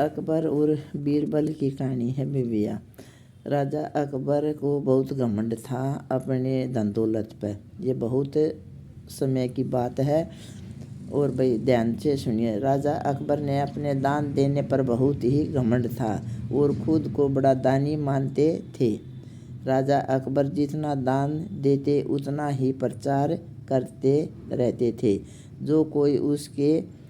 अकबर और बीरबल की कहानी है बेबिया। राजा अकबर को बहुत घमंड था अपने धन दौलत पर। ये बहुत समय की बात है और भाई ध्यान से सुनिए। राजा अकबर ने अपने दान देने पर बहुत ही घमंड था और खुद को बड़ा दानी मानते थे। राजा अकबर जितना दान देते उतना ही प्रचार करते रहते थे। जो कोई उसके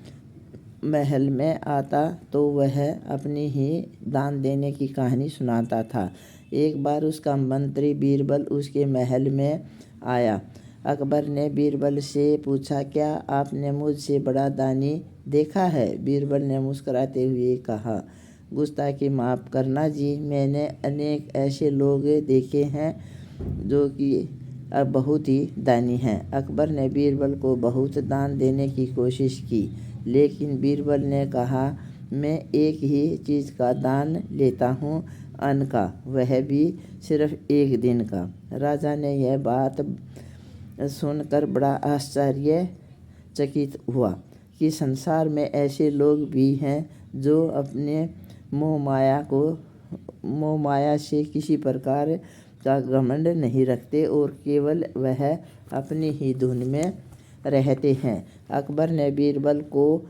महल में आता तो वह अपनी ही दान देने की कहानी सुनाता था। एक बार उसका मंत्री बीरबल उसके महल में आया। अकबर ने बीरबल से पूछा, क्या आपने मुझसे बड़ा दानी देखा है? बीरबल ने मुस्कुराते हुए कहा, गुस्ताखी माफ़ करना जी, मैंने अनेक ऐसे लोग देखे हैं जो कि अब बहुत ही दानी हैं। अकबर ने बीरबल को बहुत दान देने की कोशिश की, लेकिन बीरबल ने कहा, मैं एक ही चीज़ का दान लेता हूँ, अन्न का, वह भी सिर्फ एक दिन का। राजा ने यह बात सुनकर बड़ा आश्चर्यचकित हुआ कि संसार में ऐसे लोग भी हैं जो अपने मोह माया से किसी प्रकार का घमंड नहीं रखते और केवल वह अपनी ही धुन में रहते हैं। अकबर ने बीरबल को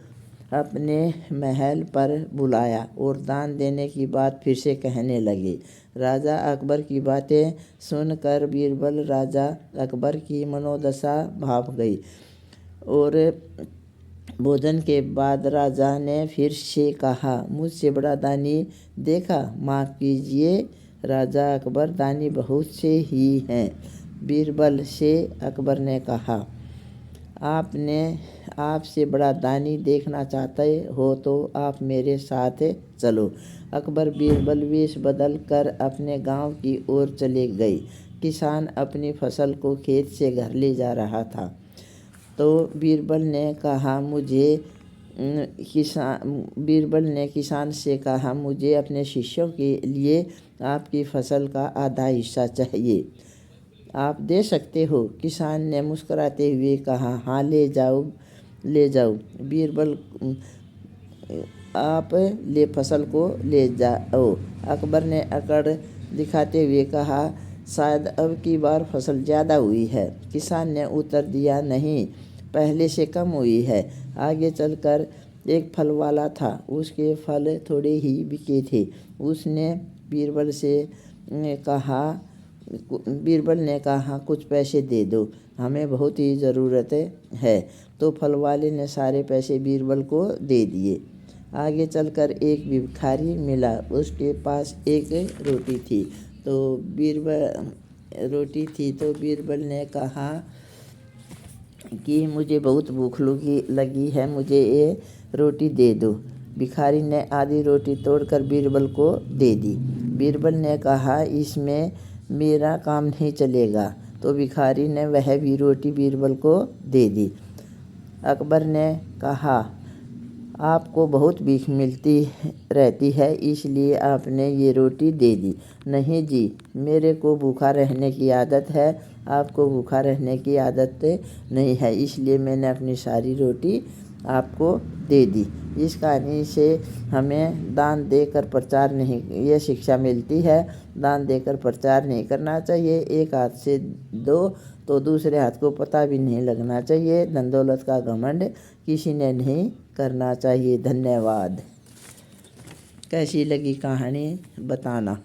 अपने महल पर बुलाया और दान देने की बात फिर से कहने लगे। राजा अकबर की बातें सुनकर बीरबल राजा अकबर की मनोदशा भाप गई और भोजन के बाद राजा ने फिर से कहा, मुझसे बड़ा दानी देखा? माफ़ कीजिए राजा अकबर, दानी बहुत से ही हैं। बीरबल से अकबर ने कहा, आपसे बड़ा दानी देखना चाहते हो तो आप मेरे साथ चलो। अकबर बीरबल वेश बदल कर अपने गांव की ओर चले गए। किसान अपनी फसल को खेत से घर ले जा रहा था तो बीरबल ने किसान से कहा, मुझे अपने शिष्यों के लिए आपकी फसल का आधा हिस्सा चाहिए, आप दे सकते हो? किसान ने मुस्कुराते हुए कहा, हाँ ले जाओ। बीरबल, आप फसल को ले जाओ। अकबर ने अकड़ दिखाते हुए कहा, शायद अब की बार फसल ज़्यादा हुई है। किसान ने उत्तर दिया, नहीं, पहले से कम हुई है। आगे चलकर एक फल वाला था, उसके फल थोड़े ही बिके थे। उसने बीरबल ने कहा, कुछ पैसे दे दो, हमें बहुत ही ज़रूरत है। तो फल वाले ने सारे पैसे बीरबल को दे दिए। आगे चलकर एक भिखारी मिला, उसके पास एक रोटी थी। तो बीरबल ने कहा कि मुझे बहुत भूख लगी है, मुझे ये रोटी दे दो। भिखारी ने आधी रोटी तोड़कर बीरबल को दे दी। बीरबल ने कहा, इसमें मेरा काम नहीं चलेगा। तो भिखारी ने वह भी रोटी बीरबल को दे दी। अकबर ने कहा, आपको बहुत भीख मिलती रहती है, इसलिए आपने ये रोटी दे दी। नहीं जी, मेरे को भूखा रहने की आदत है, आपको भूखा रहने की आदत नहीं है, इसलिए मैंने अपनी सारी रोटी आपको दे दी। इस कहानी से हमें दान देकर प्रचार नहीं, ये शिक्षा मिलती है, दान देकर प्रचार नहीं करना चाहिए। एक हाथ से दो तो दूसरे हाथ को पता भी नहीं लगना चाहिए। धन दौलत का घमंड किसी ने नहीं करना चाहिए। धन्यवाद। कैसी लगी कहानी बताना।